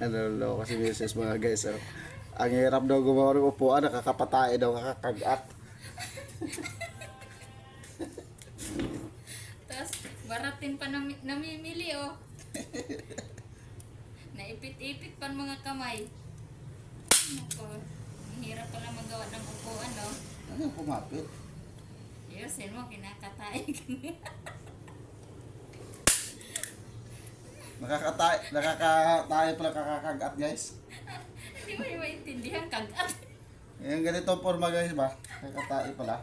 Ano lo kasi misis mga guys. Oh. Ang hirap daw gumawa ng upuan, nakakapatay daw, nakakagat. Tapos, baratin pa namimili, oh. Naipit-ipit pa ang mga kamay. Ako, ang hirap pala magawa ng upuan, oh. Ano yung pumapit? Ayusin mo, kinakatay. Nakakatay pala kakakagat guys. Hindi mo yung maintindihan, kagat. Yung ganito forma guys ba? Nakakatay pala.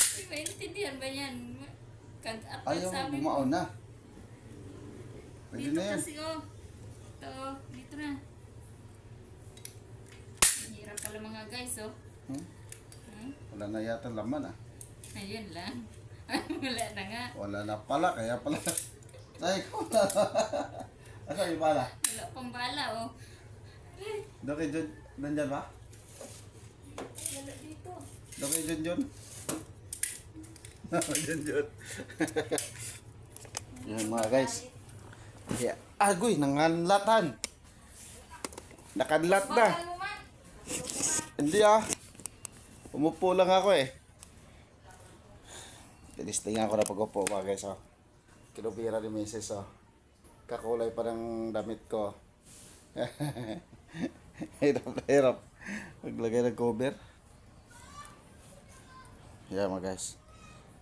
Hindi maintindihan ba yan? Kagat Ayaw sabi mo. bumaon na. Pwede Dito na yan. kasi, oh. Ito, dito na. Ang hirap pala mga guys, oh. Hmm? Hmm? Wala na yata laman ah. Ayun lang. Wala na nga. Wala na pala, kaya pala. Ay, ko na. Asa yung bala? Wala pang bala, oh. Ay, Doon kay John, nandyan ba? wala dito. Doon kay John. John. Yan mga guys. Yeah. Agoy, nanganlatan. Nakanlat na. Bakal mo man. Hindi ah. Umupo lang ako eh. Tinistingan ko na pag-upo mga guys oh. Kinubira ni Mrs. oh. Kakulay pa ng damit ko. Hirap na hirap. Maglagay ng cover. Yeah mga guys.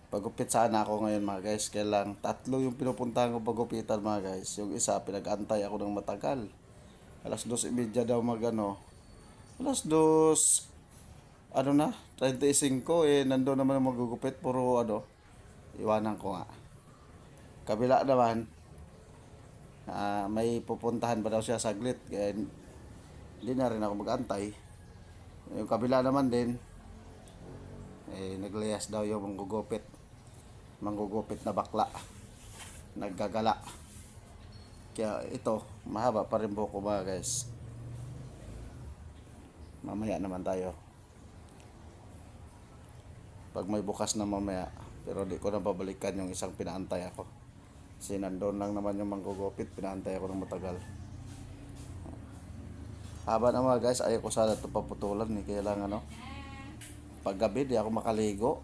Pagupit sana ako ngayon mga guys. Kailang tatlo yung pinupuntahan ko pagupitan mga guys. Yung isa pinag-antay ako ng matagal. Alas 2:30 daw magano. Alas 2 ano na 35 eh nandoon naman ang magugupit puro ano. Iwanan ko nga. Kabila naman may pupuntahan pa daw siya saglit. Kaya hindi na rin ako mag-antay. Yung kabila naman din nagliyas daw yung manggugupit na bakla, naggagala. Kaya ito mahaba pa rin buhok ko mga guys. Mamaya naman tayo pag may bukas na mamaya, pero di ko na babalikan yung isang pinaantay ako kasi nandun lang naman yung manggugupit, pinaantay ako ng matagal. Haba na mga guys, ayaw ko sana ito paputulan eh. Kaya lang ano, paggabi di ako makaligo,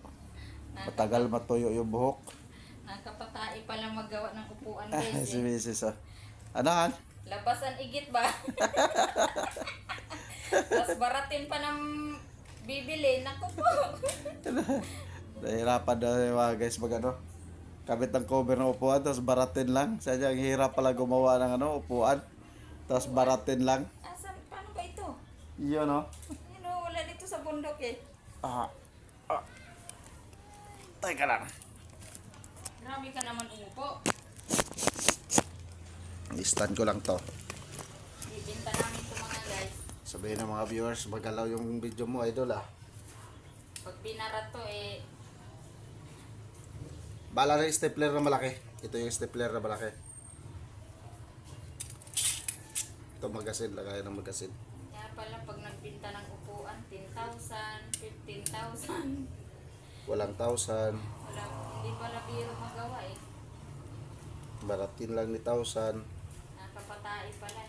matagal matuyo yung buhok. Nakapatay pa lang magawa ng upuan guys, Si eh. Mrs. Ano han? Labasan igit ba? Tapos baratin pa ng bibili. Naku po. Nahirapan na yung mga guys mag ano, kabit ng cover ng upuan tapos baratin lang. Sadya ang hirap pala gumawa ng ano, upuan tapos baratin lang. Asan, paano ba ito? Yun no. Yun o, wala dito sa bundok eh. Ah. Teka lang. Grabe ka naman umupo. I-stand ko lang to. Bibinta namin ito mga guys. Sabihin ng mga viewers, magalaw yung video mo idol ah. Pag pinarat to eh, Bala na yung stapler na malaki. Ito yung stapler na malaki. Ito magasin, lagayan ng magasin. kaya pala pag nagbinta ng upuan, 10,000, 15,000. Walang 1,000. Wala, hindi pala biro magawa eh. Baratin lang ni 1,000. Nakapatay pala.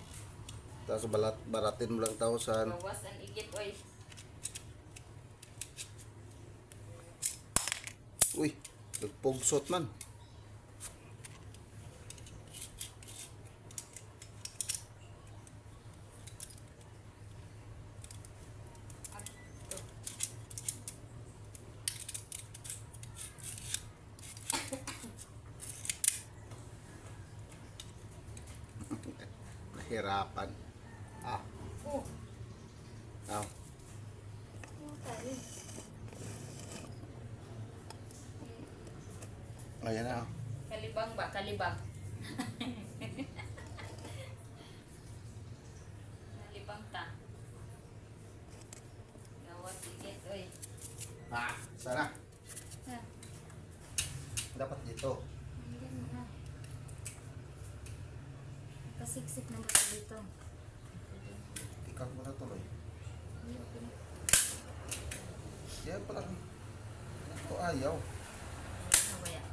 Tapos baratin mo lang 1,000. Bawas ang igit oy. Uy, nagpugsot man. Nahirapan. Ah, Oh, ah. tayo. Ayan na. Ah. Kalibang ba? Kalibang. Kalibang ta. Gawas igit oy. Ah, sana. Ha. Dapat dito. Hindi mo na. Kasiksik na ba ito dito? Ikat mo na tuloy. Hindi, okay na. Yan pala. Ito ayaw. Ano ba yan?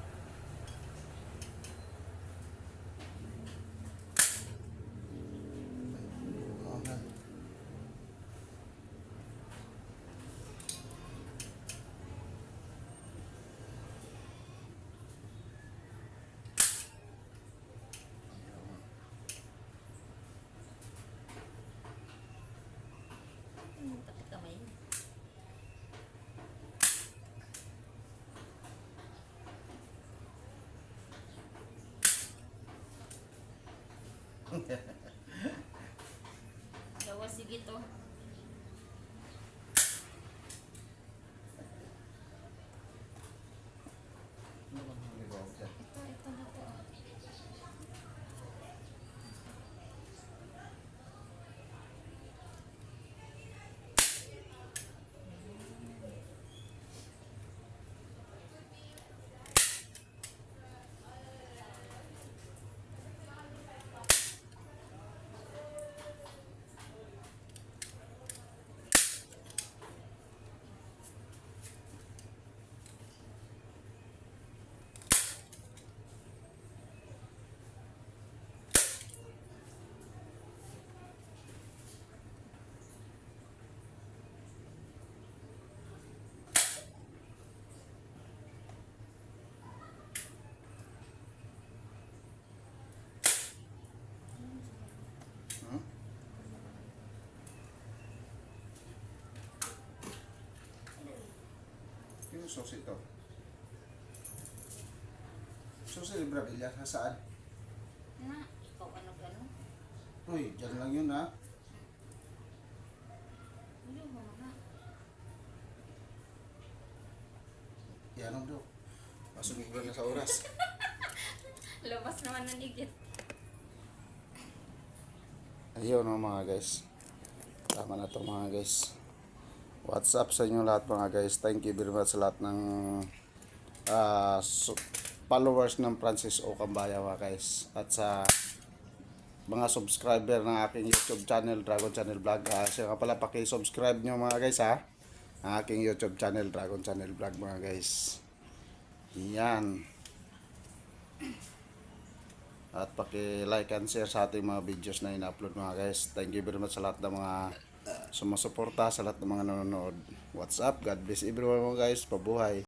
Dawa sige to. Ito na to. Yung sauce ito. Sauce de Bravilla, saan? Na, ikaw ano? Uy, dyan lang yun ha. Ano mo na? Yan ang daw. Masumigro na sa oras. Labas naman ng igit. Ayun o mga guys. Tama na to mga guys. What's up sa inyo lahat mga guys. Thank you very much sa lahat ng followers ng Francis O. Cambaya mga guys. At sa mga subscriber ng aking YouTube channel, Dragon Channel Vlog. Siya nga pala, paki-subscribe nyo mga guys ha. Ang aking YouTube channel, Dragon Channel Vlog mga guys. Yan. At paki-like and share sa ating mga videos na ina-upload mga guys. Thank you very much sa lahat ng mga sumusuporta, sa lahat ng mga nanonood. What's up? God bless everyone mga guys. Pabuhay.